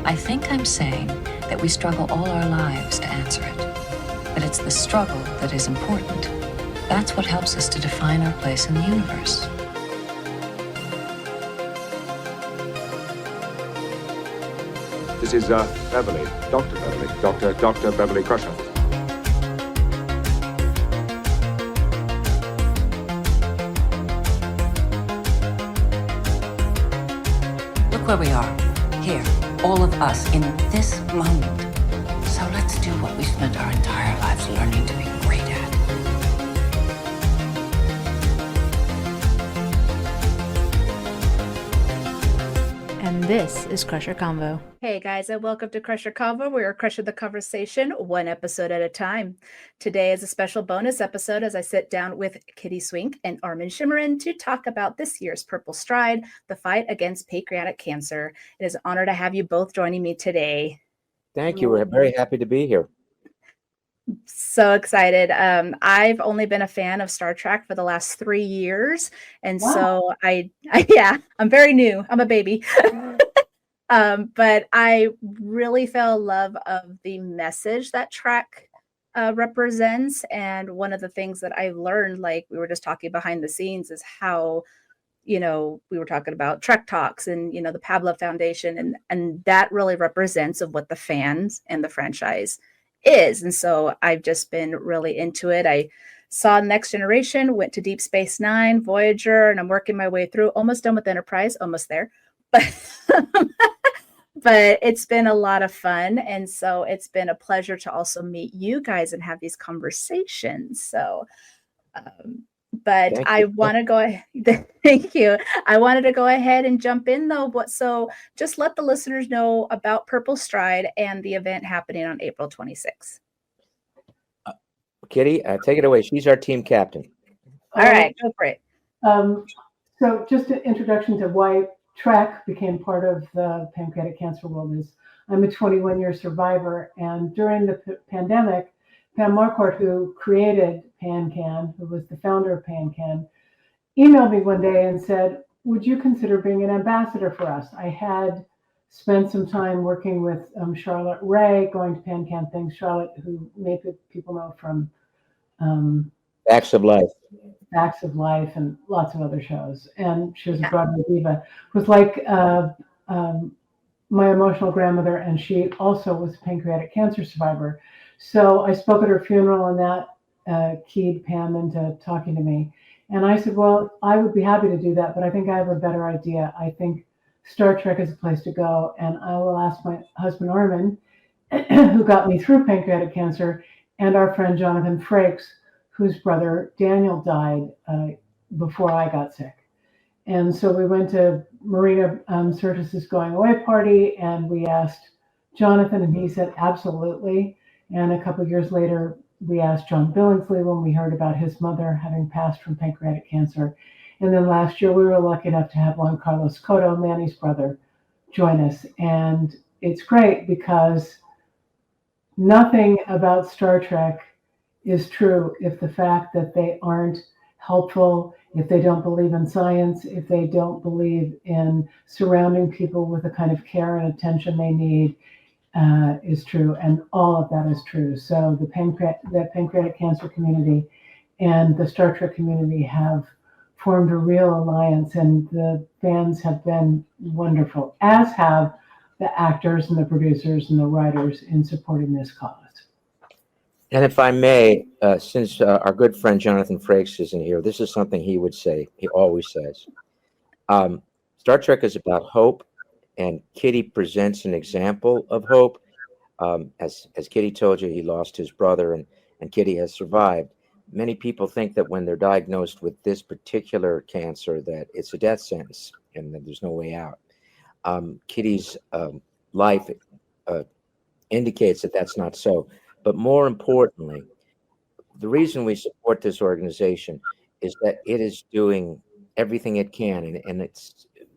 I think I'm saying that we struggle all our lives to answer it. But it's the struggle that is important. That's what helps us to define our place in the universe. This is Beverly, Dr. Beverly Crusher. Look where we are, here, all of us, in this moment. So let's do what we spent our entire lives learning to be great at. And this is Crusher Convo. Hey guys, and welcome to Crusher Convo. We are crushing the conversation one episode at a time. Today is a special bonus episode as I sit down with Kitty Swink and Armin Shimerman to talk about this year's PurpleStride, the fight against pancreatic cancer. It is an honor to have you both joining me today. Thank you. We're very happy to be here. So excited. I've only been a fan of Star Trek for the last 3 years. And so I'm very new. I'm a baby. But I really fell in love of the message that Trek represents. And one of the things that I learned, like we were just talking behind the scenes, is how, we were talking about Trek Talks and, the Pablo Foundation. And that really represents of what the fans and the franchise is. And so I've just been really into it. I saw Next Generation, went to Deep Space Nine, Voyager, and I'm working my way through, almost done with Enterprise, almost there. But it's been a lot of fun. And so it's been a pleasure to also meet you guys and have these conversations. So, I want to go ahead. Thank you. I wanted to go ahead and jump in though. So just let the listeners know about PurpleStride and the event happening on April 26th. Kitty, take it away. She's our team captain. All right, go for it. So just an introduction to why Trek became part of the pancreatic cancer world is I'm a 21-year survivor. And during the pandemic, Pam Marquardt, who created PanCan, who was the founder of PanCan, emailed me one day and said, would you consider being an ambassador for us? I had spent some time working with Charlotte Ray, going to PanCan things. Charlotte, who maybe people know from Facts of Life. Facts of Life and lots of other shows. And she was a Broadway diva. Was like my emotional grandmother, and she also was a pancreatic cancer survivor. So I spoke at her funeral, and that keyed Pam into talking to me. And I said, well, I would be happy to do that, but I think I have a better idea. I think Star Trek is a place to go. And I will ask my husband, Armin, who got me through pancreatic cancer, and our friend Jonathan Frakes, whose brother Daniel died before I got sick. And so we went to Marina Sirtis's going away party, and we asked Jonathan, and he said, absolutely. And a couple of years later, we asked John Billingsley when we heard about his mother having passed from pancreatic cancer. And then last year, we were lucky enough to have Juan Carlos Cotto, Manny's brother, join us. And it's great because nothing about Star Trek is true if the fact that they aren't helpful, if they don't believe in science, if they don't believe in surrounding people with the kind of care and attention they need, is true, and all of that is true. So the pancreatic cancer community and the Star Trek community have formed a real alliance, and the fans have been wonderful, as have the actors and the producers and the writers in supporting this cause. And if I may, since our good friend Jonathan Frakes isn't here, this is something he would say. He always says, Star Trek is about hope. And Kitty presents an example of hope. As Kitty told you, he lost his brother, and Kitty has survived. Many people think that when they're diagnosed with this particular cancer, that it's a death sentence and that there's no way out. Kitty's life indicates that that's not so. But more importantly, the reason we support this organization is that it is doing everything it can, and it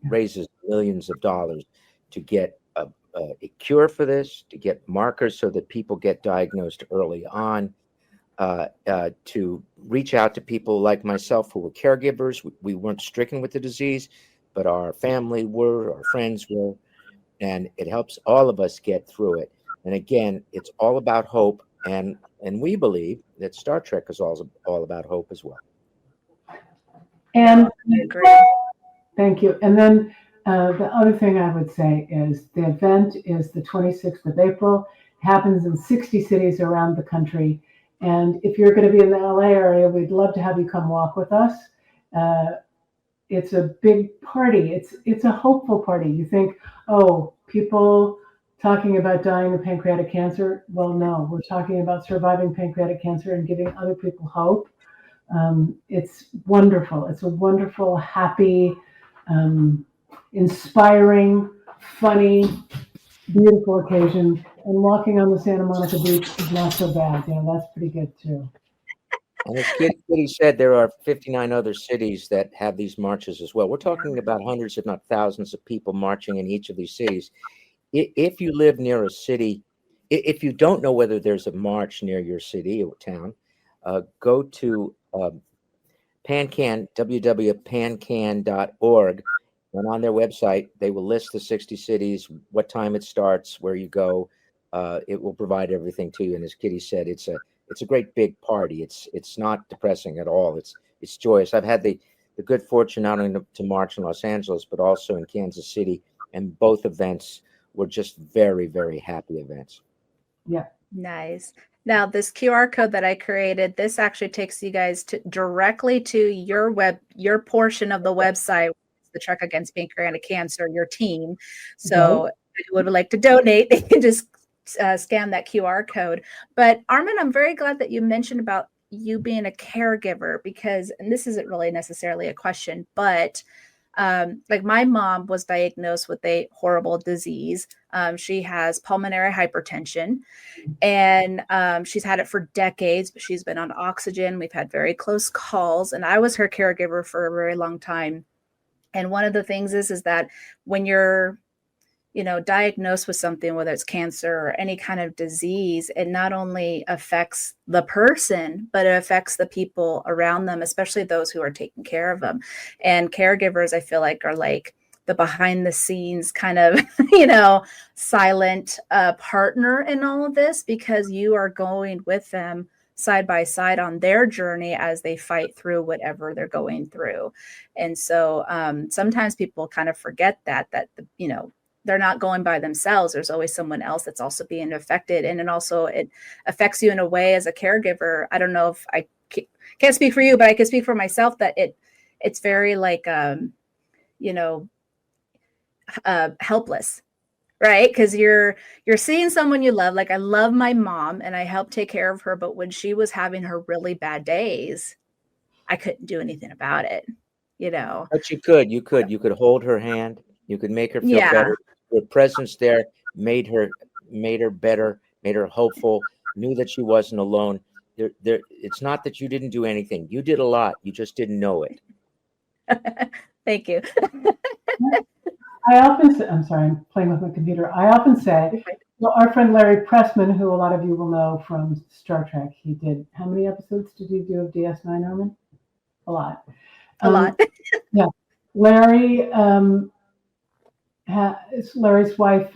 raises millions of dollars to get a cure for this, to get markers so that people get diagnosed early on, to reach out to people like myself who were caregivers. We weren't stricken with the disease, but our family were, our friends were. and it helps all of us get through it. And again, it's all about hope, and we believe that Star Trek is all about hope as well. And I agree. thank you. And then the other thing I would say is the event is the 26th of April, happens in 60 cities around the country. And if you're going to be in the LA area, we'd love to have you come walk with us. It's a big party. It's a hopeful party. You think, oh, people talking about dying of pancreatic cancer. Well, no, we're talking about surviving pancreatic cancer and giving other people hope. It's wonderful. It's a wonderful, happy, inspiring, funny, beautiful occasion. And walking on the Santa Monica Beach is not so bad. That's pretty good too. And as Kitty said, there are 59 other cities that have these marches as well. We're talking about hundreds, if not thousands, of people marching in each of these cities. If you live near a city, if you don't know whether there's a march near your city or town, go to PanCan, www.pancan.org, and on their website, they will list the 60 cities, what time it starts, where you go. It will provide everything to you. And as Kitty said, it's a great big party. It's not depressing at all. It's joyous. I've had the good fortune not only to march in Los Angeles, but also in Kansas City, and both events were just very, very happy events. Yeah. Nice. Now, this QR code that I created, this actually takes you guys directly to your portion of the website, the Trek Against Pancreatic Cancer, your team. So if you would like to donate, they can just scan that QR code. But Armin, I'm very glad that you mentioned about you being a caregiver, because, and this isn't really necessarily a question, but like my mom was diagnosed with a horrible disease. She has pulmonary hypertension, and she's had it for decades, but she's been on oxygen. We've had very close calls, and I was her caregiver for a very long time. And one of the things is that when you're, diagnosed with something, whether it's cancer or any kind of disease, it not only affects the person, but it affects the people around them, especially those who are taking care of them. And caregivers, I feel like, are like the behind the scenes kind of, silent partner in all of this, because you are going with them side by side on their journey as they fight through whatever they're going through. And so sometimes people kind of forget that they're not going by themselves. There's always someone else that's also being affected. And it affects you in a way as a caregiver. I don't know if I can't speak for you, but I can speak for myself that it's very like, helpless, right? Because you're seeing someone you love. Like I love my mom and I helped take care of her. But when she was having her really bad days, I couldn't do anything about it, But you could hold her hand. You could make her feel better. Your presence there made her better, made her hopeful, knew that she wasn't alone. It's not that you didn't do anything. You did a lot. You just didn't know it. Thank you. I often say, I'm sorry, I'm playing with my computer. I often say, our friend Larry Pressman, who a lot of you will know from Star Trek, he did, how many episodes did he do of DS9, Armin? A lot. A lot. Yeah. Larry, Larry's wife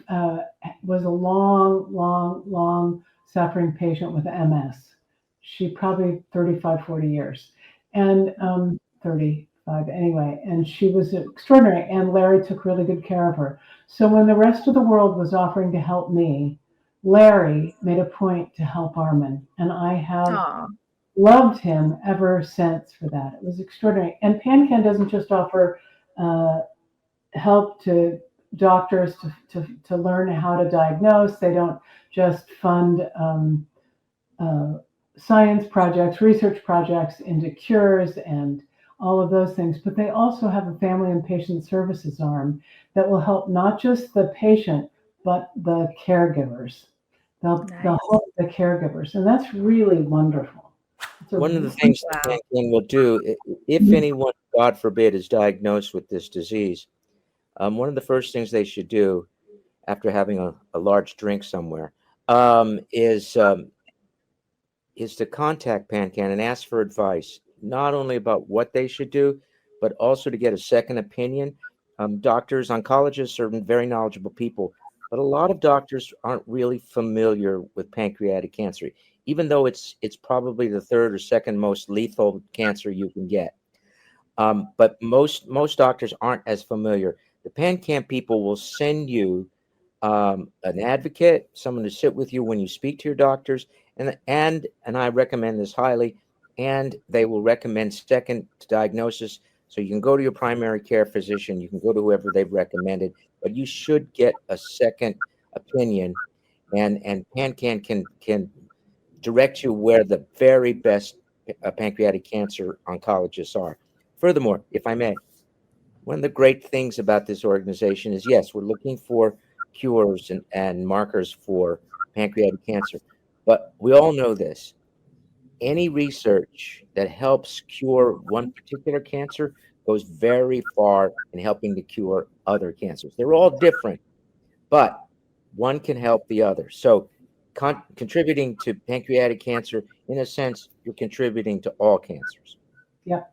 was a long suffering patient with MS. She probably 35, 40 years. And 35 anyway. And she was extraordinary. And Larry took really good care of her. So when the rest of the world was offering to help me, Larry made a point to help Armin. And I have loved him ever since for that. It was extraordinary. And PanCan doesn't just offer help to doctors to learn how to diagnose. They don't just fund science projects, research projects into cures and all of those things, but they also have a family and patient services arm that will help not just the patient, but the caregivers. They'll help the caregivers, and that's really wonderful. One of the things that PanCan will do, if anyone, God forbid, is diagnosed with this disease, one of the first things they should do after having a large drink somewhere is to contact PanCan and ask for advice, not only about what they should do, but also to get a second opinion. Doctors, oncologists are very knowledgeable people, but a lot of doctors aren't really familiar with pancreatic cancer, even though it's probably the third or second most lethal cancer you can get. But most doctors aren't as familiar. The PanCan people will send you an advocate, someone to sit with you when you speak to your doctors, and I recommend this highly. And they will recommend second diagnosis, so you can go to your primary care physician, you can go to whoever they've recommended, but you should get a second opinion, and PanCan can direct you where the very best pancreatic cancer oncologists are. Furthermore, if I may, one of the great things about this organization is, yes, we're looking for cures and markers for pancreatic cancer, but we all know this. Any research that helps cure one particular cancer goes very far in helping to cure other cancers. They're all different, but one can help the other. So contributing to pancreatic cancer, in a sense, you're contributing to all cancers. Yep.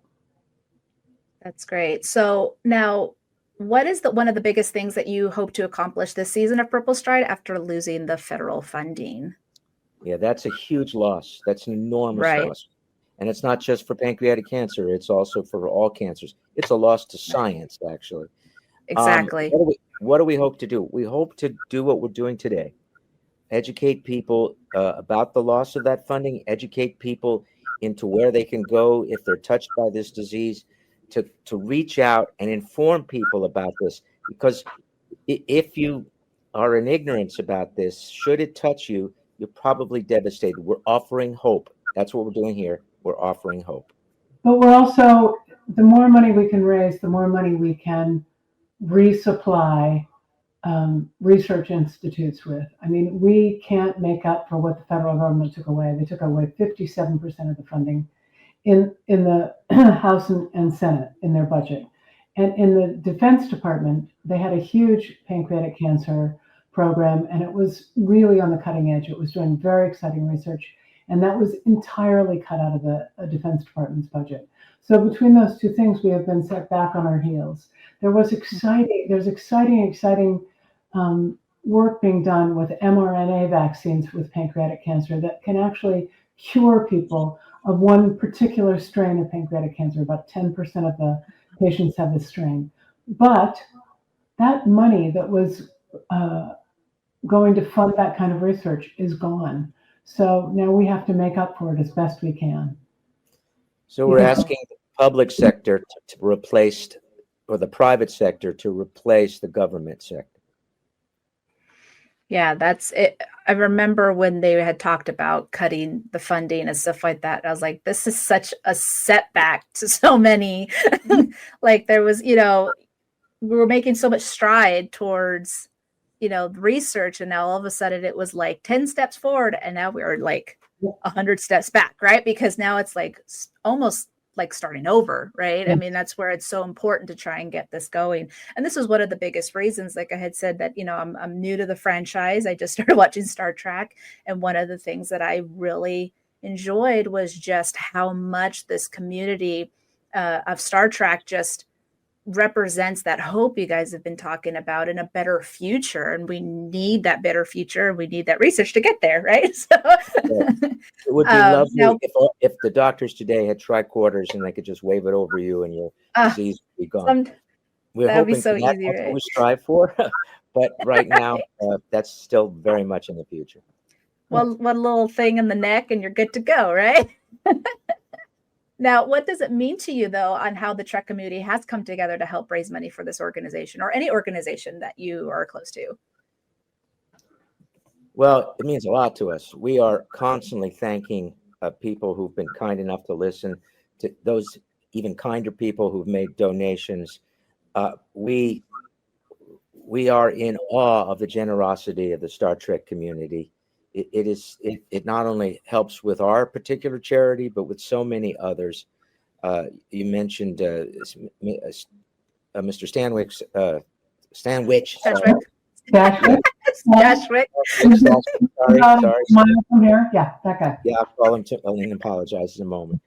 That's great. So now, what is one of the biggest things that you hope to accomplish this season of PurpleStride after losing the federal funding? Yeah, that's a huge loss. That's an enormous Right. loss. And it's not just for pancreatic cancer. It's also for all cancers. It's a loss to science, actually. Exactly. What do we hope to do? We hope to do what we're doing today. Educate people about the loss of that funding, educate people into where they can go if they're touched by this disease, to reach out and inform people about this. Because if you are in ignorance about this, should it touch you, you're probably devastated. We're offering hope. That's what we're doing here. We're offering hope. But we're also, the more money we can raise, the more money we can resupply research institutes with. I mean, we can't make up for what the federal government took away. They took away 57% of the funding in the House and Senate in their budget. And in the Defense Department, they had a huge pancreatic cancer program, and it was really on the cutting edge. It was doing very exciting research, and that was entirely cut out of the Defense Department's budget. So between those two things, we have been set back on our heels. There's exciting work being done with mRNA vaccines with pancreatic cancer that can actually cure people of one particular strain of pancreatic cancer. About 10% of the patients have this strain. But that money that was going to fund that kind of research is gone. So now we have to make up for it as best we can. So we're asking the public sector to replace, or the private sector to replace the government sector. Yeah, that's it. I remember when they had talked about cutting the funding and stuff like that. I was like, this is such a setback to so many. Like there was, we were making so much stride towards, research. And now all of a sudden it was like 10 steps forward. And now we're like 100 steps back, right? Because now it's like almost like starting over, right? Yeah. I mean, that's where it's so important to try and get this going. And this is one of the biggest reasons, like I had said, that, I'm new to the franchise. I just started watching Star Trek. And one of the things that I really enjoyed was just how much this community of Star Trek just represents that hope you guys have been talking about in a better future. And we need that better future. We need that research to get there, right? So It would be lovely if the doctors today had tricorders and they could just wave it over you and your disease would be gone. We're hoping be so easy, that's right? what we strive for. But right now, that's still very much in the future. Well, one little thing in the neck and you're good to go, right? Now, what does it mean to you, though, on how the Trek community has come together to help raise money for this organization or any organization that you are close to? Well, it means a lot to us. We are constantly thanking people who've been kind enough to listen, to those even kinder people who've made donations. We are in awe of the generosity of the Star Trek community. It not only helps with our particular charity, but with so many others. You mentioned Mr. Stanwick's Stanwich. Dashwick. Sorry. From here. Yeah, that guy. Yeah, I'll call him. I'll apologize in a moment.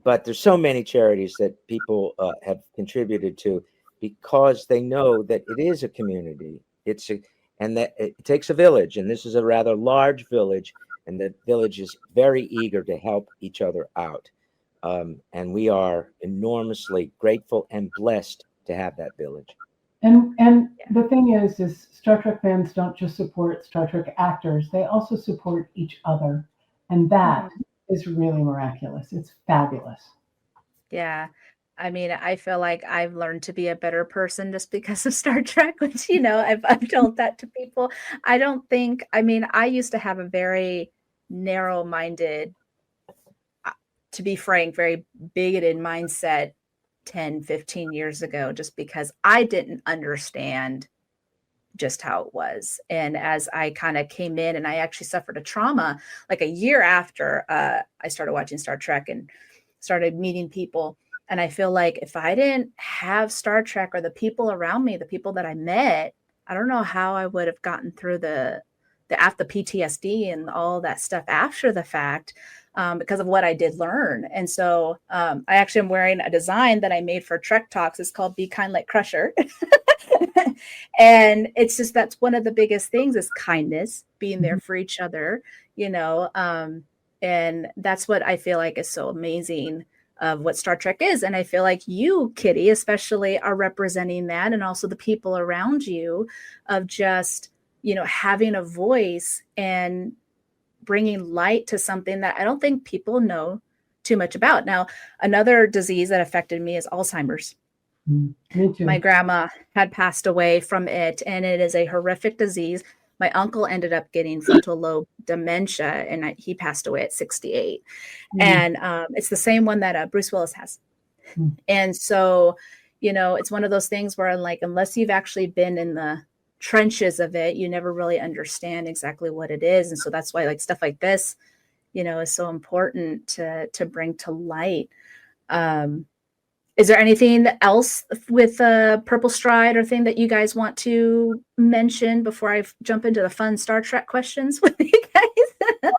but there's so many charities that people have contributed to because they know that it is a community. And that it takes a village, and this is a rather large village, and the village is very eager to help each other out. And we are enormously grateful and blessed to have that village. And the thing is Star Trek fans don't just support Star Trek actors; they also support each other, and that is really miraculous. It's fabulous. Yeah. I mean, I feel like I've learned to be a better person just because of Star Trek, which, I've told that to people. I used to have a very narrow-minded, to be frank, very bigoted mindset 10, 15 years ago, just because I didn't understand just how it was. And as I kind of came in, and I actually suffered a trauma like a year after I started watching Star Trek and started meeting people. And I feel like if I didn't have Star Trek or the people around me, the people that I met, I don't know how I would have gotten through the PTSD and all that stuff after the fact, because of what I did learn. And so I actually am wearing a design that I made for Trek Talks. It's called Be Kind Like Crusher. And it's just, that's one of the biggest things is kindness, being there for each other, and that's what I feel like is so amazing of what Star Trek is. And I feel like you, Kitty, especially are representing that, and also the people around you of just, having a voice and bringing light to something that I don't think people know too much about. Now, another disease that affected me is Alzheimer's. Me too. My grandma had passed away from it, and it is a horrific disease. My uncle ended up getting frontal lobe dementia, and he passed away at 68. And it's the same one that Bruce Willis has. And so, it's one of those things where, like, unless you've actually been in the trenches of it, you never really understand exactly what it is. And so that's why, like, stuff like this, is so important to bring to light. Is there anything else with PurpleStride or thing that you guys want to mention before I jump into the fun Star Trek questions with you guys?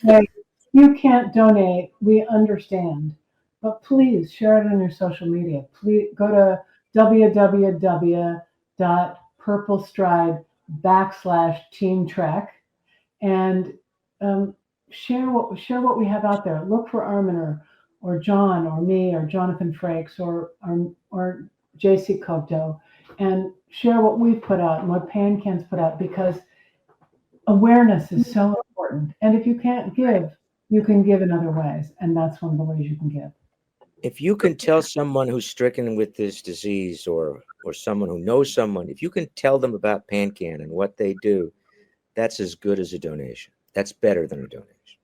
Like, you can't donate, we understand, but please share it on your social media. Please go to www.purplestride.com/Team Trek and share what we have out there. Look for Armin or John or me or Jonathan Frakes or JC Cocteau, and share what we've put out and what PanCan's put out, because awareness is so important. And if you can't give, you can give in other ways, and that's one of the ways you can give. If you can tell someone who's stricken with this disease or someone who knows someone, if you can tell them about PanCan and what they do, that's as good as a donation. That's better than a donation.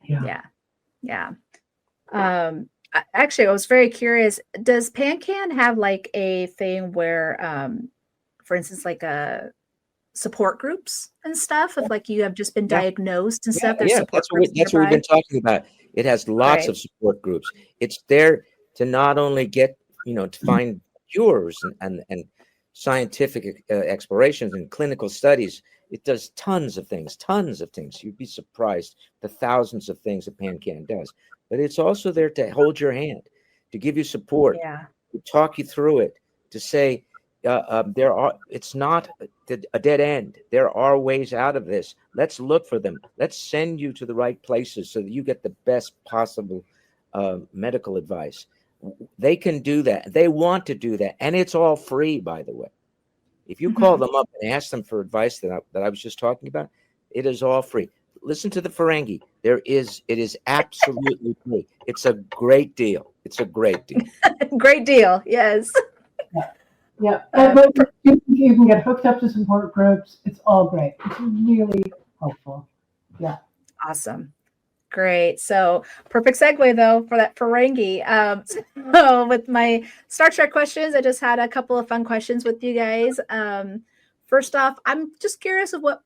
Yeah. Actually, I was very curious. Does PanCan have like a thing where, for instance, like support groups and stuff? If like you have just been diagnosed and stuff, there's support groups. That's what we've been talking about. It has lots of support groups. It's there to not only get, to find cures and scientific explorations and clinical studies. It does tons of things. You'd be surprised the thousands of things that PanCan does. But it's also there to hold your hand, to give you support, to talk you through it, to say it's not a dead end. There are ways out of this. Let's look for them. Let's send you to the right places so that you get the best possible medical advice. They can do that. They want to do that. And it's all free, by the way. If you call them up and ask them for advice that I was just talking about, it is all free. Listen to the Ferengi. It is absolutely free. It's a great deal. Great deal. Yes. Yeah. But you can get hooked up to support groups. It's all great. It's really helpful. Yeah. Awesome. Great. So perfect segue though for that Ferengi. So with my Star Trek questions, I just had a couple of fun questions with you guys. First off, I'm just curious of what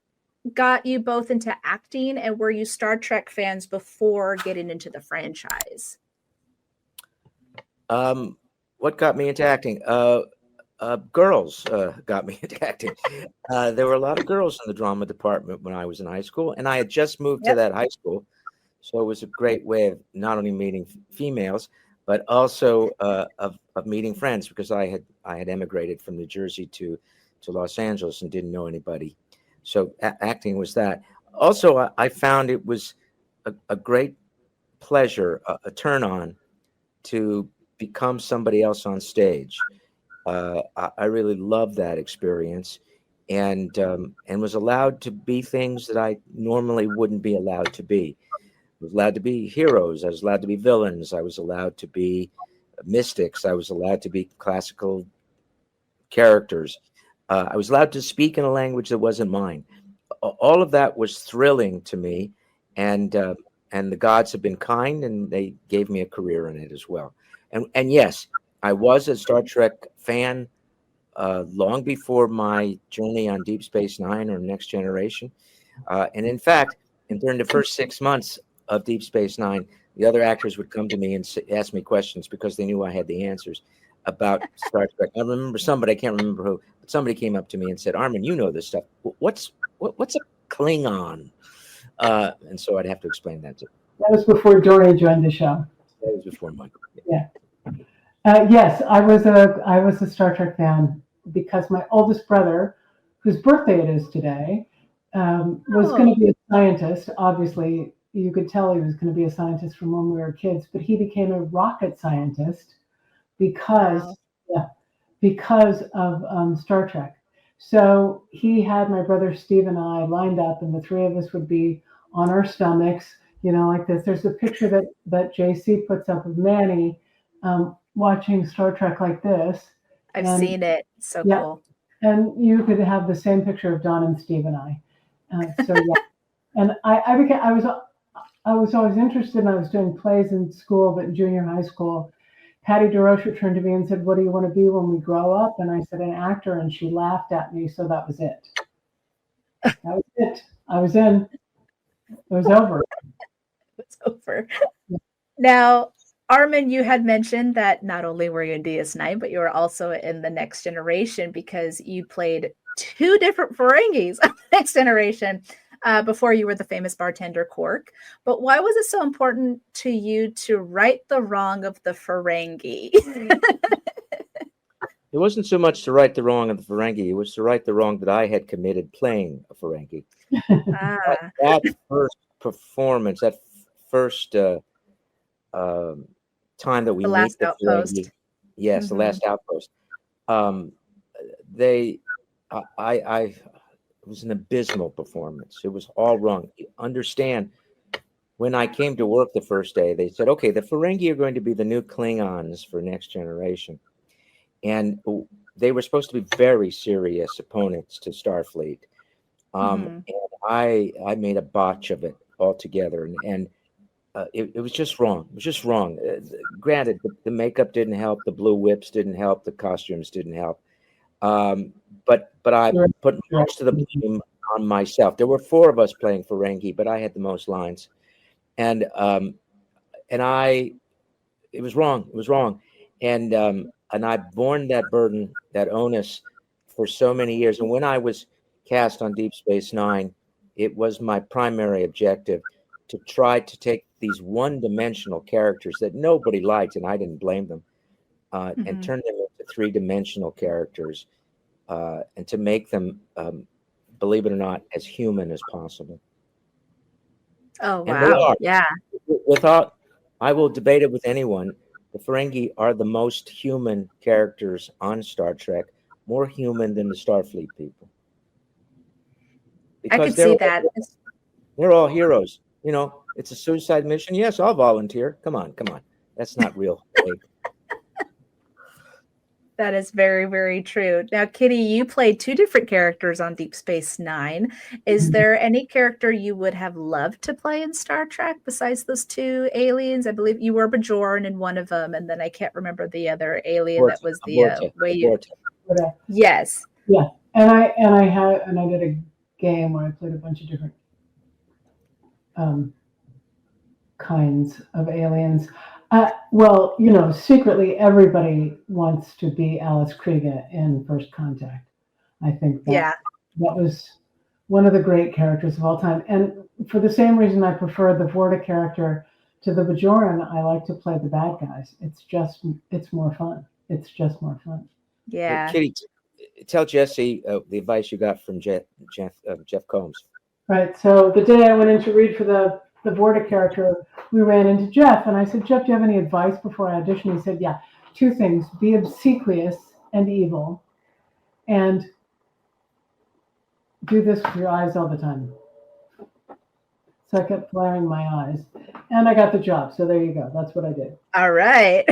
got you both into acting, and were you Star Trek fans before getting into the franchise? What got me into acting? Girls got me into acting. There were a lot of girls in the drama department when I was in high school, and I had just moved to that high school. So it was a great way of not only meeting females, but also of meeting friends, because I had emigrated from New Jersey to Los Angeles and didn't know anybody. So acting was that. Also, I found it was a great pleasure, a turn on to become somebody else on stage. I really loved that experience, and was allowed to be things that I normally wouldn't be allowed to be. I was allowed to be heroes. I was allowed to be villains. I was allowed to be mystics. I was allowed to be classical characters. I was allowed to speak in a language that wasn't mine. All of that was thrilling to me, and the gods have been kind, and they gave me a career in it as well. And yes, I was a Star Trek fan long before my journey on Deep Space Nine or Next Generation. And in fact, during the first 6 months of Deep Space Nine, the other actors would come to me and ask me questions because they knew I had the answers about Star Trek. I remember somebody, I can't remember who, but somebody came up to me and said, "Armin, you know this stuff. What's a Klingon?" And so I'd have to explain that to them. That was before Dory joined the show. That was before mine. Yeah. Yes, I was a Star Trek fan because my oldest brother, whose birthday it is today, was going to be a scientist. Obviously, you could tell he was going to be a scientist from when we were kids, but he became a rocket scientist because of Star Trek. So he had my brother Steve and I lined up, and the three of us would be on our stomachs, like this. There's a picture that JC puts up of Manny watching Star Trek like this. I've seen it. So cool. And you could have the same picture of Don and Steve and I. So yeah. And I was always interested, and I was doing plays in school, but in junior high school, Patty DeRoche turned to me and said, "What do you want to be when we grow up?" And I said, "An actor." And she laughed at me. So that was it. That was it. I was in. It was over. It's over. Now, Armin, you had mentioned that not only were you in DS9, but you were also in The Next Generation because you played two different Ferengis on The Next Generation before you were the famous bartender Quark. But why was it so important to you to right the wrong of the Ferengi? It wasn't so much to right the wrong of the Ferengi. It was to right the wrong that I had committed playing a Ferengi. That first performance, that first time that we the meet last the outpost. Ferengi, yes, the last outpost. It was an abysmal performance. It was all wrong. Understand, when I came to work the first day, they said, "Okay, the Ferengi are going to be the new Klingons for Next Generation," and they were supposed to be very serious opponents to Starfleet. And I made a botch of it altogether, and it was just wrong. It was just wrong. Granted, the makeup didn't help, the blue whips didn't help, the costumes didn't help. But I put most of the blame on myself. There were four of us playing Ferengi, but I had the most lines, and it was wrong. It was wrong, and I've borne that burden, that onus, for so many years. And when I was cast on Deep Space Nine, it was my primary objective to try to take these one-dimensional characters that nobody liked, and I didn't blame them, and turn them into three-dimensional characters, and to make them, believe it or not, as human as possible. Oh, wow. Yeah. Without, I will debate it with anyone. The Ferengi are the most human characters on Star Trek, more human than the Starfleet people. I could see that. They're all heroes. It's a suicide mission. Yes, I'll volunteer. Come on. That's not real. That is very, very true. Now, Kitty, you played two different characters on Deep Space Nine. Is there any character you would have loved to play in Star Trek besides those two aliens? I believe you were Bajoran in one of them, and then I can't remember the other alien that was the way you. Yes. Yeah, and I did a game where I played a bunch of different kinds of aliens. Well, secretly everybody wants to be Alice Krige in First Contact. I think that was one of the great characters of all time. And for the same reason I prefer the Vorta character to the Bajoran, I like to play the bad guys. It's more fun. It's just more fun. Yeah. Kitty, tell Jesse the advice you got from Jeff Combs. Right. So the day I went in to read for the Vorta character, we ran into Jeff, and I said, Jeff, do you have any advice before I audition? He said, yeah, 2 things: be obsequious and evil, and do this with your eyes all the time. So I kept flaring my eyes, and I got the job. So there you go. That's what I did. All right.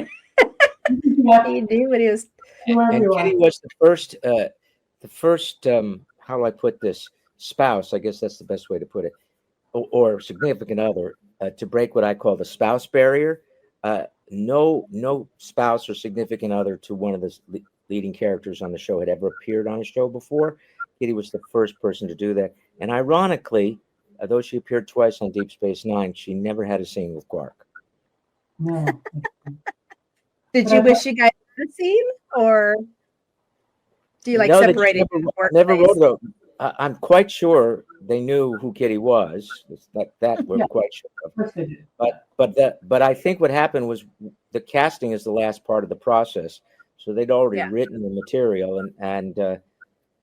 Yep. He knew what he was. Whoever And you Kitty are. was the first how do I put this, spouse, I guess that's the best way to put it, or significant other, to break what I call the spouse barrier. No spouse or significant other to one of the leading characters on the show had ever appeared on a show before. Kitty was the first person to do that. And ironically, though she appeared twice on Deep Space Nine, she never had a scene with Quark. No. Did you wish you guys had a scene, or do you like No, they just separate it? in the never workplace? wrote about. I'm quite sure they knew who Kitty was. That we're Yeah. quite sure of. Of course they did. But I think what happened was the casting is the last part of the process. So they'd already Yeah. written the material, and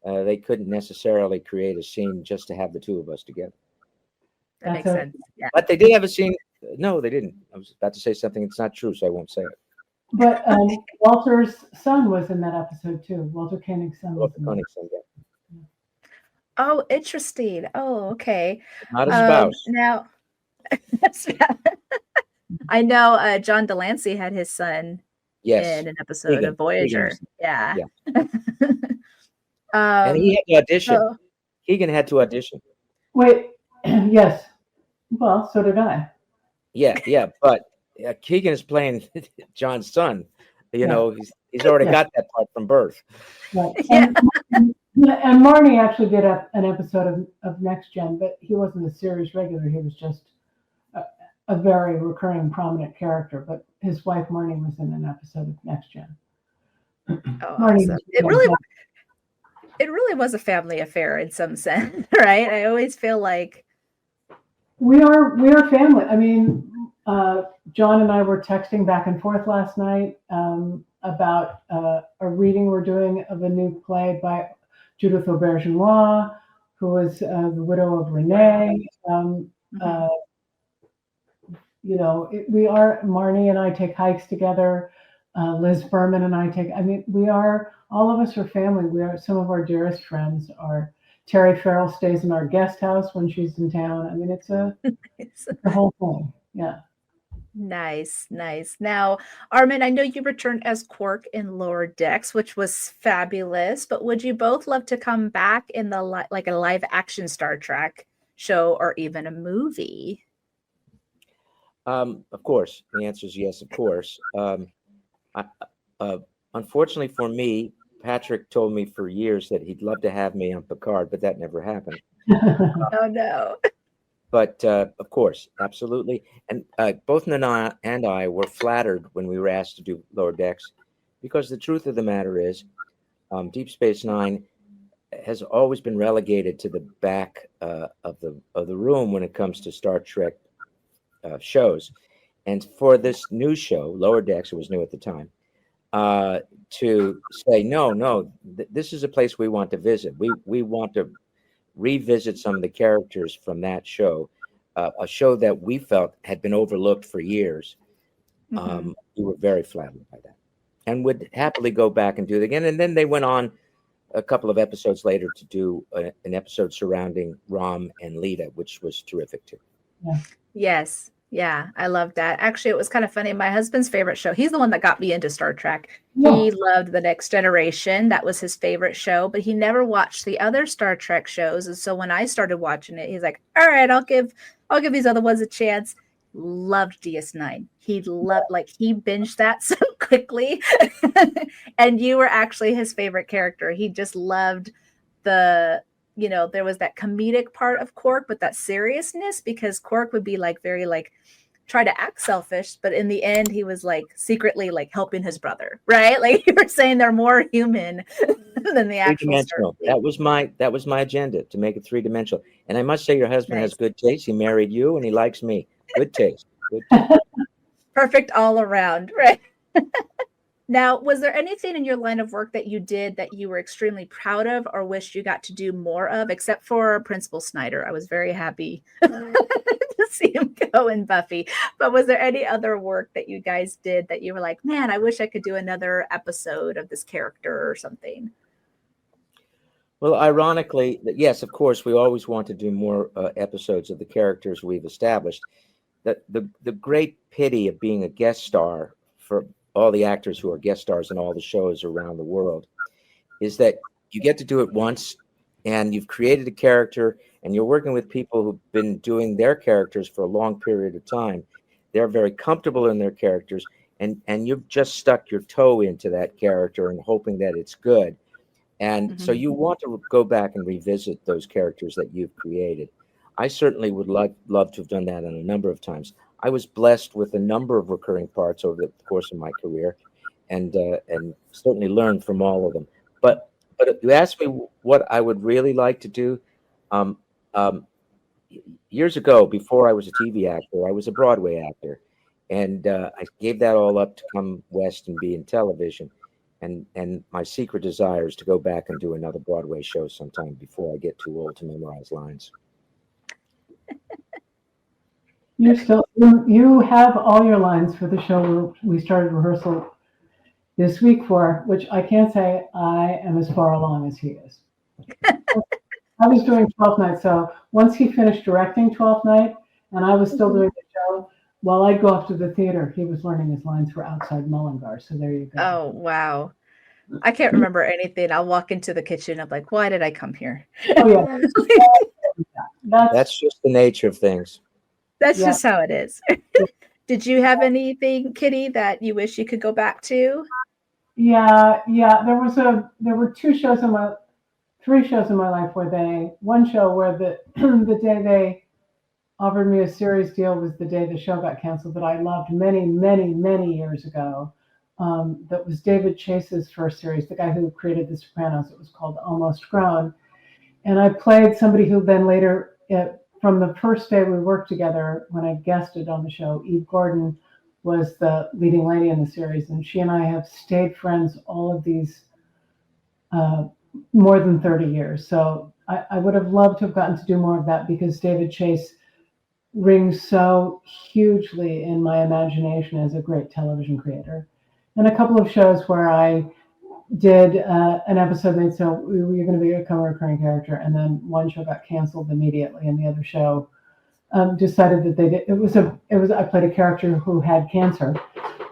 they couldn't necessarily create a scene just to have the two of us together. That makes That's sense. Yeah. But they did have a scene. No, they didn't. I was about to say something that's not true, so I won't say it. But Walter's son was in that episode too. Walter Koenig's son was Walter in that. Koenig's son, yeah. Oh, interesting. Oh, okay. Not a spouse. Now, I know John Delancey had his son Yes. in an episode Keegan. of Voyager. Keegan's- Yeah. And he had to audition. so- Keegan had to audition. Wait, yes. Well, so did I. Yeah, but Keegan is playing John's son. You know, he's already Yeah. got that part from birth. Right. Yeah. And Marnie actually did an episode of Next Gen, but he wasn't a series regular. He was just a very recurring, prominent character. But his wife Marnie was in an episode of Next Gen. Oh, Marnie awesome. was- It really was a family affair in some sense, right? I always feel like We are family. I mean, John and I were texting back and forth last night about a reading we're doing of a new play by Judith Aubergenois, who was the widow of Renee. We are, Marnie and I take hikes together. Liz Berman and I all of us are family. Some of our dearest friends are. Terry Farrell stays in our guest house when she's in town. I mean, it's the whole thing. Yeah. Nice. Now, Armin, I know you returned as Quark in Lower Decks, which was fabulous, but would you both love to come back in the like a live action Star Trek show or even a movie? Of course, the answer is yes. Of course. Unfortunately for me, Patrick told me for years that he'd love to have me on Picard, but that never happened. Oh no. But of course, absolutely. And both Nana and I were flattered when we were asked to do Lower Decks, because the truth of the matter is, Deep Space Nine has always been relegated to the back of the room when it comes to Star Trek shows. And for this new show, Lower Decks, it was new at the time, to say, no, this is a place we want to visit. We want to revisit some of the characters from that show, a show that we felt had been overlooked for years. We were very flattered by that and would happily go back and do it again. And then they went on a couple of episodes later to do an episode surrounding Rom and Lita, which was terrific too. Yeah. Yes. Yeah, I love that. Actually, it was kind of funny. My husband's favorite show, he's the one that got me into Star Trek. Yeah. He loved The Next Generation. That was his favorite show, but he never watched the other Star Trek shows. And so when I started watching it, he's like, all right, I'll give these other ones a chance. Loved DS9. He binged that so quickly. And you were actually his favorite character. He just loved there was that comedic part of Quark, but that seriousness, because Quark would be very try to act selfish, but in the end, he was like secretly like helping his brother, right? Like you were saying, they're more human than the actual Three-dimensional. Starfleet. That was my agenda, to make it three-dimensional. And I must say, your husband has Nice. good taste. He married you, and he likes me. Good taste. Good taste. Perfect all around, right? Now, was there anything in your line of work that you did that you were extremely proud of or wished you got to do more of, except for Principal Snyder? I was very happy to see him go in Buffy. But was there any other work that you guys did that you were like, man, I wish I could do another episode of this character or something? Well, ironically, yes, of course, we always want to do more episodes of the characters we've established. The great pity of being a guest star for all the actors who are guest stars in all the shows around the world is that you get to do it once, and you've created a character, and you're working with people who've been doing their characters for a long period of time. They're very comfortable in their characters, and you've just stuck your toe into that character and hoping that it's good. And so you want to go back and revisit those characters that you've created. I certainly would love to have done that a number of times. I was blessed with a number of recurring parts over the course of my career, and certainly learned from all of them. But you asked me what I would really like to do. Years ago, before I was a TV actor, I was a Broadway actor, and I gave that all up to come west and be in television. And my secret desire is to go back and do another Broadway show sometime before I get too old to memorize lines. You have all your lines for the show we started rehearsal this week for, which I can't say I am as far along as he is. I was doing 12th Night, so once he finished directing 12th Night and I was still doing the show, while I'd go off to the theater, he was learning his lines for Outside Mullingar. So there you go. Oh, wow. I can't remember anything. I'll walk into the kitchen. I'm like, why did I come here? Oh, yeah. That's just the nature of things. That's just how it is. Did you have anything, Kitty, that you wish you could go back to? Yeah. There were three shows in my life one show where the day they offered me a series deal was the day the show got canceled, that I loved many, many, many years ago. That was David Chase's first series, the guy who created The Sopranos. It was called Almost Grown. And I played somebody who then later, from the first day we worked together, when I guested on the show, Eve Gordon was the leading lady in the series. And she and I have stayed friends all of these more than 30 years. So I would have loved to have gotten to do more of that, because David Chase rings so hugely in my imagination as a great television creator. And a couple of shows where I did an episode, they said, you're going to become a recurring character. And then one show got canceled immediately, and the other show decided that they did. I played a character who had cancer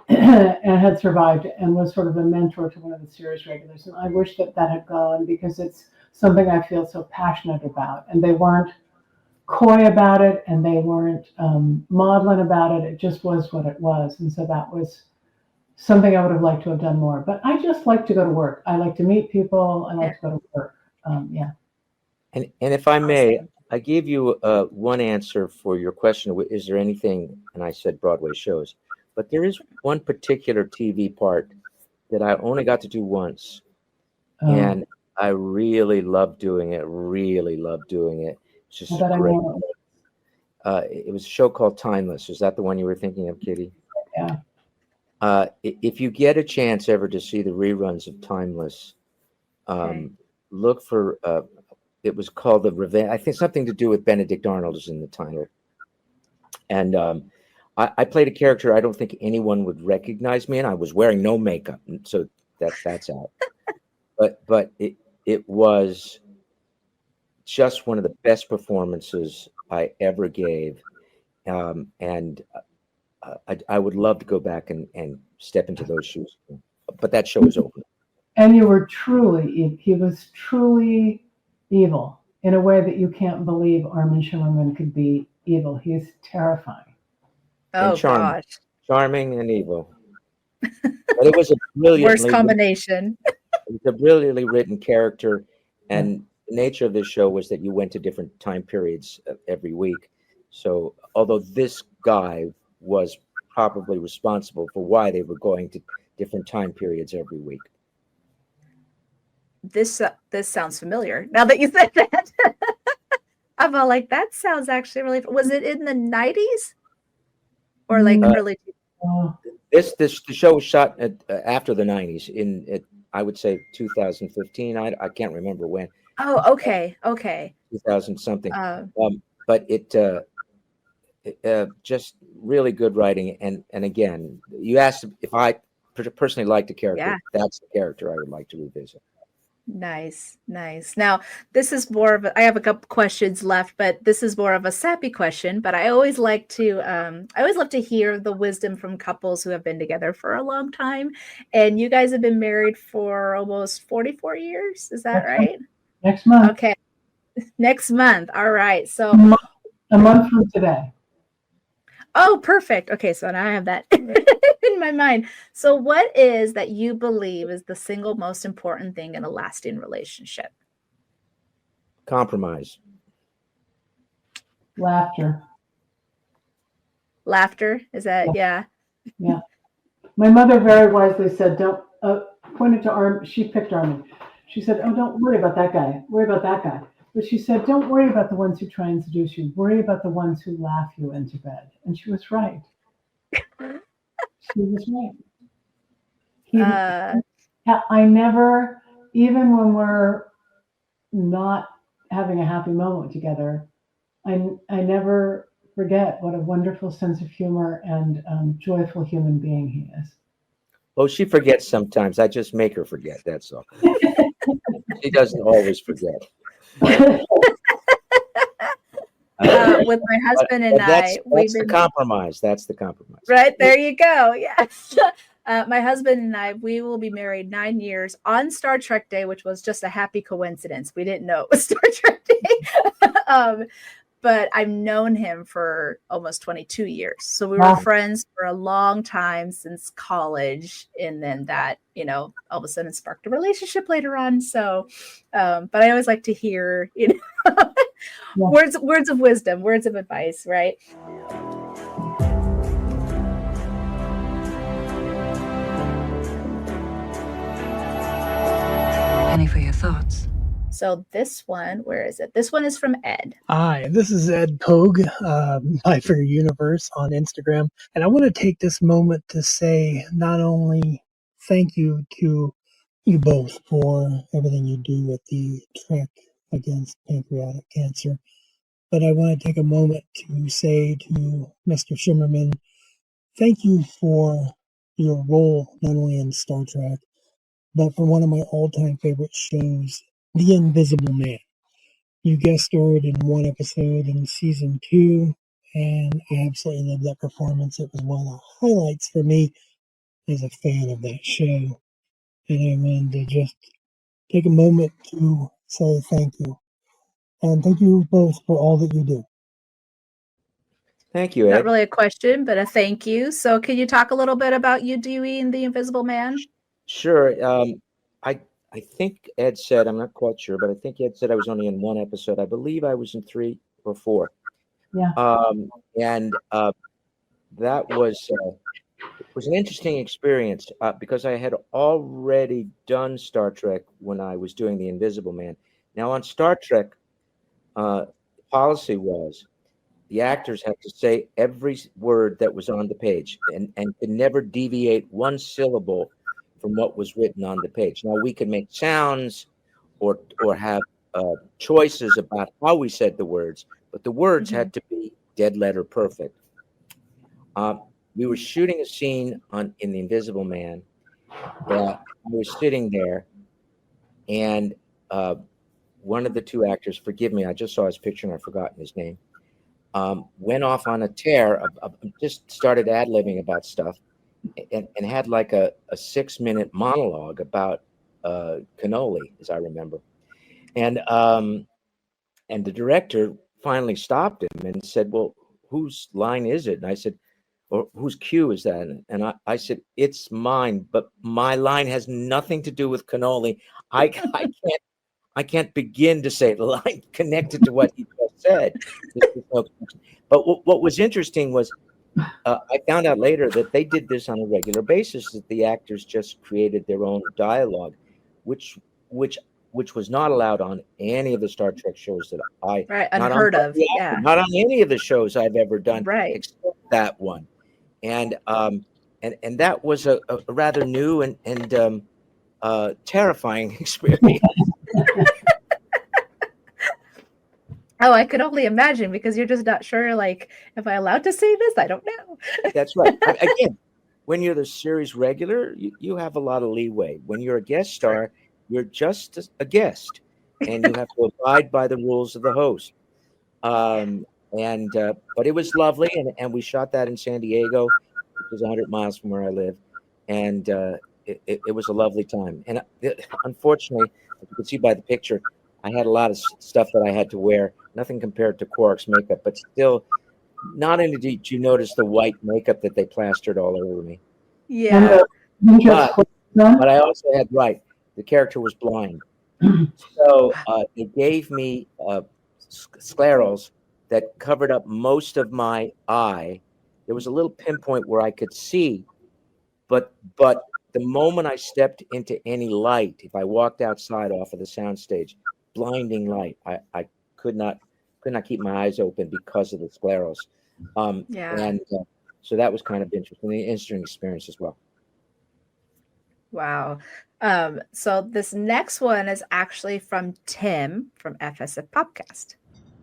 and had survived and was sort of a mentor to one of the series regulars. And I wish that had gone, because it's something I feel so passionate about. And they weren't coy about it, and they weren't maudlin about it. It just was what it was. And so that was something I would have liked to have done more. But I just like to go to work. I like to meet people. I like to go to work. And if I may, I gave you one answer for your question. Is there anything? And I said Broadway shows. But there is one particular TV part that I only got to do once. And I really loved doing it. It's just great. It was a show called Timeless. Is that the one you were thinking of, Kitty? Yeah. If you get a chance ever to see the reruns of Timeless, look for, it was called The Revenge. I think something to do with Benedict Arnold is in the title. And I played a character I don't think anyone would recognize me in. I was wearing no makeup, so that's out. But it was just one of the best performances I ever gave. And I would love to go back and step into those shoes, but that show is over. And he was truly evil in a way that you can't believe Armin Shimerman could be evil. He's terrifying. Oh, gosh. Charming and evil. But it was a worst combination. It was a brilliantly written character, and the nature of this show was that you went to different time periods every week. So although this guy was probably responsible for why they were going to different time periods every week. This sounds familiar now that you said that. I'm all like, that sounds actually really. Was it in the 90s or like early? The show was shot after the 90s I would say 2015. I can't remember when. Oh, okay. 2000 something. But it just really good writing. And again, you asked if I personally liked the character. Yeah. That's the character I would like to revisit. Nice. Now, this is more of I have a couple questions left, but this is more of a sappy question. But I always like to, I always love to hear the wisdom from couples who have been together for a long time. And you guys have been married for almost 44 years. Is that right? Next month. Okay. Next month. All right. So a month from today. Oh, perfect. Okay, so now I have that in my mind. So what is that you believe is the single most important thing in a lasting relationship? Compromise. Laughter. Laughter? Is that, yeah. My mother very wisely said, don't, pointed to Armin, she picked Armin. She said, oh, don't worry about that guy. Worry about that guy. But she said, don't worry about the ones who try and seduce you. Worry about the ones who laugh you into bed. And she was right. She was right. I never, even when we're not having a happy moment together, I never forget what a wonderful sense of humor and joyful human being he is. Oh, she forgets sometimes. I just make her forget. That's all. She doesn't always forget. With my husband and that's we've the been compromise. That's the compromise. Right, there you go. Yes. My husband and I, we will be married 9 years on Star Trek Day, which was just a happy coincidence. We didn't know it was Star Trek Day. But I've known him for almost 22 years. So we were friends for a long time since college. And then that, all of a sudden sparked a relationship later on. So, but I always like to hear, words of wisdom, words of advice, right? Any for your thoughts? So this one, where is it? This one is from Ed. Hi, this is Ed Pogue, Hi for Your Universe on Instagram. And I want to take this moment to say not only thank you to you both for everything you do with the trek against pancreatic cancer, but I want to take a moment to say to Mr. Shimerman, thank you for your role not only in Star Trek, but for one of my all-time favorite shows, The Invisible Man. You guest starred in one episode in season 2, and I absolutely loved that performance. It was one of the highlights for me as a fan of that show. And I wanted to just take a moment to say thank you. And thank you both for all that you do. Thank you, Ed. Not really a question, but a thank you. So can you talk a little bit about you doing The Invisible Man? Sure. I think Ed said, I'm not quite sure, but I think Ed said I was only in one episode. I believe I was in 3 or 4. Yeah. That was an interesting experience because I had already done Star Trek when I was doing The Invisible Man. Now on Star Trek, policy was the actors had to say every word that was on the page and could never deviate one syllable from what was written on the page. Now we could make sounds or have choices about how we said the words, but the words had to be dead letter perfect. We were shooting a scene in The Invisible Man that I was sitting there, and one of the 2 actors, forgive me, I just saw his picture and I've forgotten his name, went off on a tear, just started ad-libbing about stuff, and had like a 6-minute monologue about cannoli, as I remember. And the director finally stopped him and said, well, whose line is it? And I said, or whose cue is that? And I said, it's mine, but my line has nothing to do with cannoli. I can't begin to say the line connected to what he just said. But what was interesting was I found out later that they did this on a regular basis, that the actors just created their own dialogue, which which which was not allowed on any of the Star Trek shows that Right. not on Unheard of. Pancreatic, Yeah. not on any of the shows I've ever done, Right. except that one. And and that was a rather new and terrifying experience. Oh, I could only imagine, because you're just not sure, like, am I allowed to say this? I don't know. That's right. Again, when you're the series regular, you have a lot of leeway. When you're a guest star, you're just a guest, and you have to abide by the rules of the host. But it was lovely, and we shot that in San Diego, which is 100 miles from where I live, and it was a lovely time. And unfortunately, as you can see by the picture, I had a lot of stuff that I had to wear. Nothing compared to Quark's makeup, but still, not only did you notice the white makeup that they plastered all over me. Yeah. But I also had, the character was blind. So they gave me sclerals that covered up most of my eye. There was a little pinpoint where I could see, but the moment I stepped into any light, if I walked outside off of the soundstage, blinding light, I could not keep my eyes open because of the sclerals. So that was kind of interesting experience as well. Wow. So this next one is actually from Tim from FSF Popcast.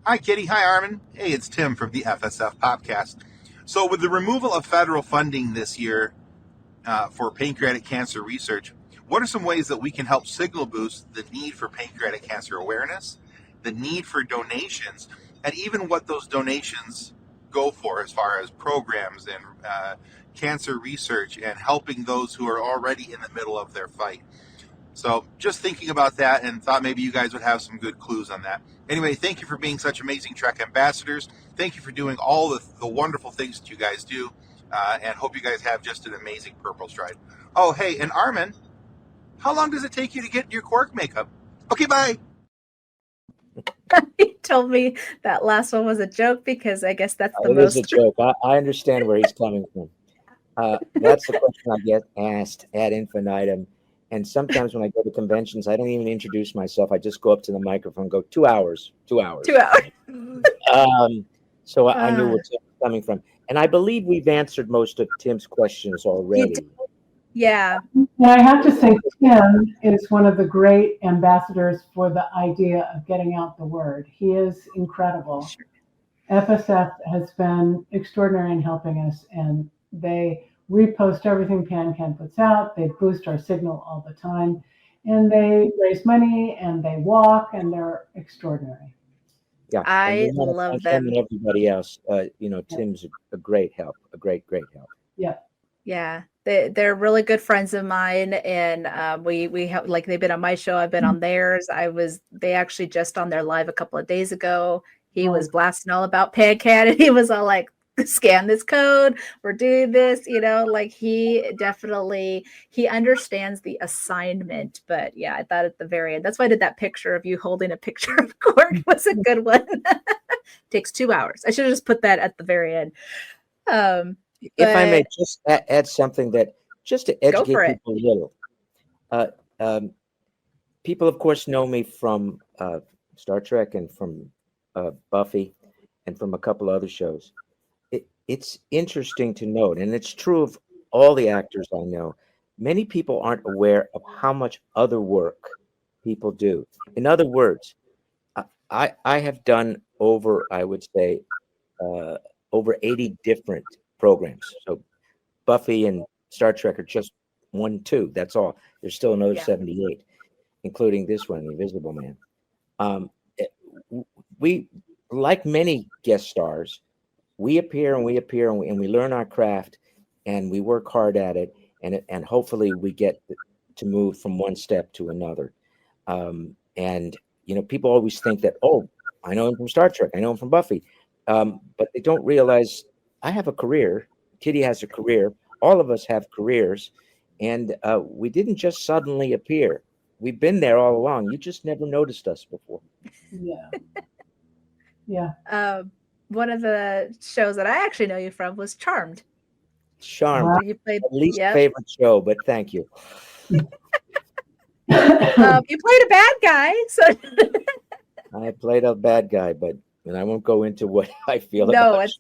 Hi, Kitty. Hi, Armin. Hey, it's Tim from the FSF Popcast. So with the removal of federal funding this year for pancreatic cancer research, what are some ways that we can help signal boost the need for pancreatic cancer awareness, the need for donations, and even what those donations go for as far as programs and cancer research and helping those who are already in the middle of their fight? So just thinking about that, and thought maybe you guys would have some good clues on that. Anyway, thank you for being such amazing Trek ambassadors. Thank you for doing all the wonderful things that you guys do, and hope you guys have just an amazing PurpleStride. Oh, hey, and Armin, how long does it take you to get your Quark makeup? Okay, bye. He told me that last one was a joke, because I guess that's the It most. is a joke. I understand where he's coming from. That's the question I get asked ad infinitum. And sometimes when I go to conventions, I don't even introduce myself. I just go up to the microphone and go, 2 hours, 2 hours. 2 hours. So I knew where Tim was coming from. And I believe we've answered most of Tim's questions already. Yeah. And I have to say, Tim is one of the great ambassadors for the idea of getting out the word. He is incredible. Sure. FSF has been extraordinary in helping us, and they repost everything PanCan puts out. They boost our signal all the time, and they raise money, and they walk, and they're extraordinary. Yeah, I love them. And everybody else, Tim's a great help, a great help. Yeah. Yeah, they're really good friends of mine, and we have, like, they've been on my show, I've been on theirs. They actually just on their live a couple of days ago. He was blasting all about Pancreatic, and he was all like, scan this code, we're doing this, like, he understands the assignment. But yeah, I thought at the very end, that's why I did that picture of you holding a picture of Quark, was a good one. Takes 2 hours. I should have just put that at the very end. If I may just add something that just to educate people a little. People, of course, know me from Star Trek and from Buffy and from a couple other shows. It's interesting to note, and it's true of all the actors I know, many people aren't aware of how much other work people do. In other words, I have done over 80 different programs. So Buffy and Star Trek are just 1, 2. That's all. There's still another 78, including this one, The Invisible Man. We, like many guest stars, we appear and we learn our craft, and we work hard at it, and hopefully we get to move from one step to another. And people always think that, oh, I know him from Star Trek, I know him from Buffy, but they don't realize I have a career. Kitty has a career. All of us have careers, and we didn't just suddenly appear. We've been there all along. You just never noticed us before. Yeah. one of the shows that I actually know you from was Charmed. Charmed, Where you played, my least yep. favorite show, but thank you. You played a bad guy, so I played a bad guy, and I won't go into what I feel no, about.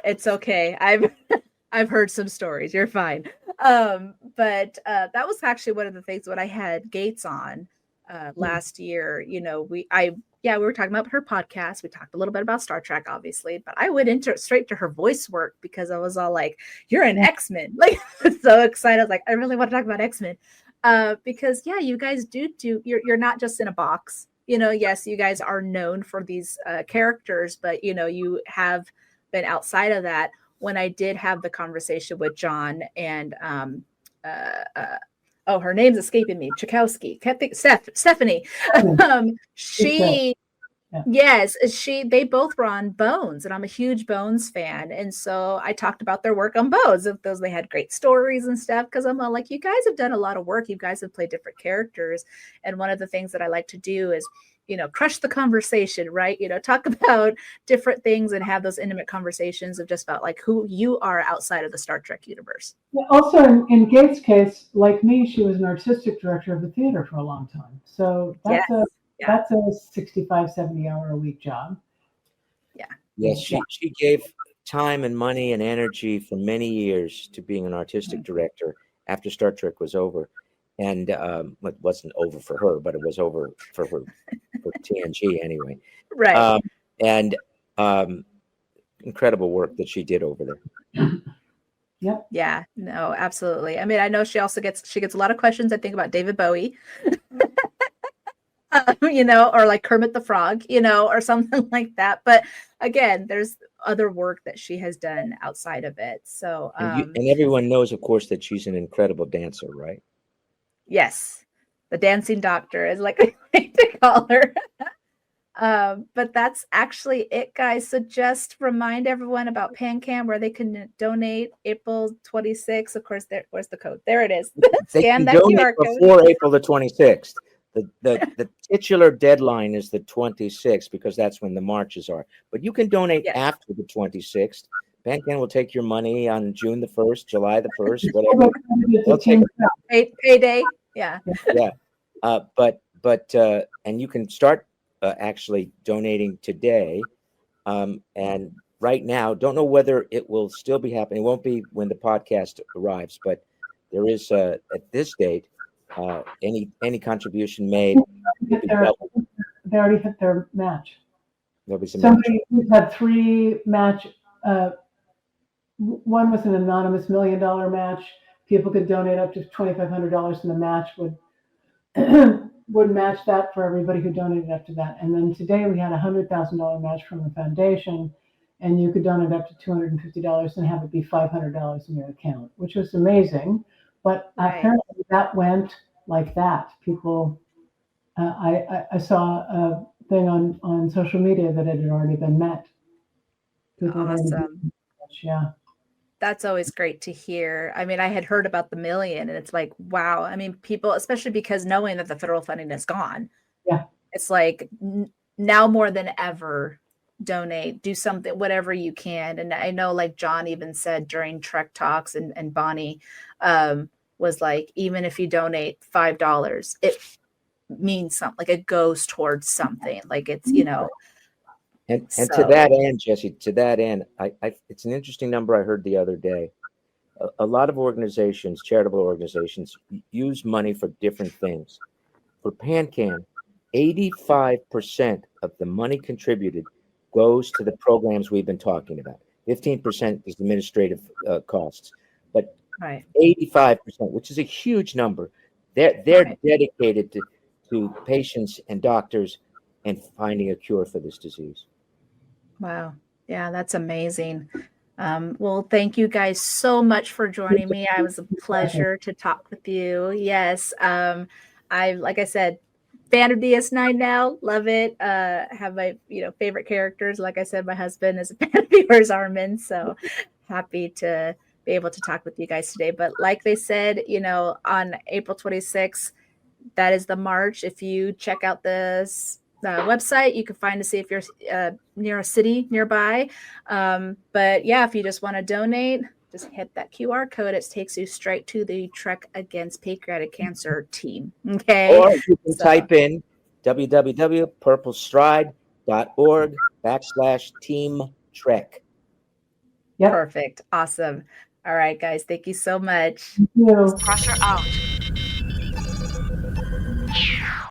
it's okay. I've heard some stories. You're fine. But that was actually one of the things when I had Gates on last year. You know, we were talking about her podcast. We talked a little bit about Star Trek, obviously, but I went straight to her voice work because I was all like, "You're an X-Men!" Like, so excited. I was like, I really want to talk about X-Men because you guys do you're not just in a box. You know, yes, you guys are known for these characters, but you know, you have been outside of that. When I did have the conversation with John and her name's escaping me, Chakowski, Stephanie. They both were on Bones, and I'm a huge Bones fan. And so I talked about their work on Bones, of those they had great stories and stuff, because I'm all like, you guys have done a lot of work. You guys have played different characters. And one of the things that I like to do is, you know, crush the conversation, right? You know, talk about different things and have those intimate conversations of just about like who you are outside of the Star Trek universe. Also, in Gates' case, like me, she was an artistic director of the theater for a long time. So that's a 65, 70-hour a week job. Yeah. Yes, she gave time and money and energy for many years to being an artistic director after Star Trek was over. And it wasn't over for her, but it was over for her, for TNG anyway. Right. Incredible work that she did over there. Yep. Yeah, no, absolutely. I mean, I know she gets a lot of questions, I think, about David Bowie. You know, or like Kermit the Frog, you know, or something like that. But again, there's other work that she has done outside of it. So and everyone knows, of course, that she's an incredible dancer, right? Yes, the dancing doctor is like I like to call her. But that's actually it, guys. So just remind everyone about PanCam, where they can donate April 26th. Of course, where's the code? There it is. Scan that QR code before April the 26th. The titular deadline is the 26th because that's when the marches are. But you can donate after the 26th. PanCam will take your money on June the 1st, July the 1st, whatever. They'll take payday. Yeah. Yeah. And you can start actually donating today. And right now, don't know whether it will still be happening. It won't be when the podcast arrives, but there is at this date, any contribution made. They already hit their match. Somebody had 3 match. One was an anonymous $1 million match. People could donate up to $2,500, and the match would match that for everybody who donated up to that. And then today we had a $100,000 match from the foundation, and you could donate up to $250 and have it be $500 in your account, which was amazing. But apparently that went like that. People, I saw a thing on social media that it had already been met. Awesome. Yeah. That's always great to hear. I mean, I had heard about the $1 million, and it's like, wow. I mean, people, especially because knowing that the federal funding is gone, it's like now more than ever, donate, do something, whatever you can. And I know, like John even said during Trek Talks, and Bonnie was like, even if you donate $5, it means something. Like it goes towards something. Like it's, you know. And to that end, Jesse, it's an interesting number I heard the other day. A lot of organizations, charitable organizations, use money for different things. For PanCam, 85% of the money contributed goes to the programs we've been talking about. 15% is administrative costs, but 85%, which is a huge number, they're dedicated to patients and doctors and finding a cure for this disease. Wow. Yeah, that's amazing. Well, thank you guys so much for joining me. It was a pleasure to talk with you. Yes. Like I said, fan of DS9 now. Love it. Have my, favorite characters. Like I said, my husband is a fan of yours, Armin. So happy to be able to talk with you guys today. But like they said, on April 26th, that is the march. If you check out the website. You can find to see if you're near a city nearby. But yeah, if you just want to donate, just hit that QR code. It takes you straight to the Trek Against Pancreatic Cancer team. Okay. Or you can type in www.purplestride.org/Team Trek. Yep. Perfect. Awesome. All right, guys. Thank you so much. Thank you. Crusher out.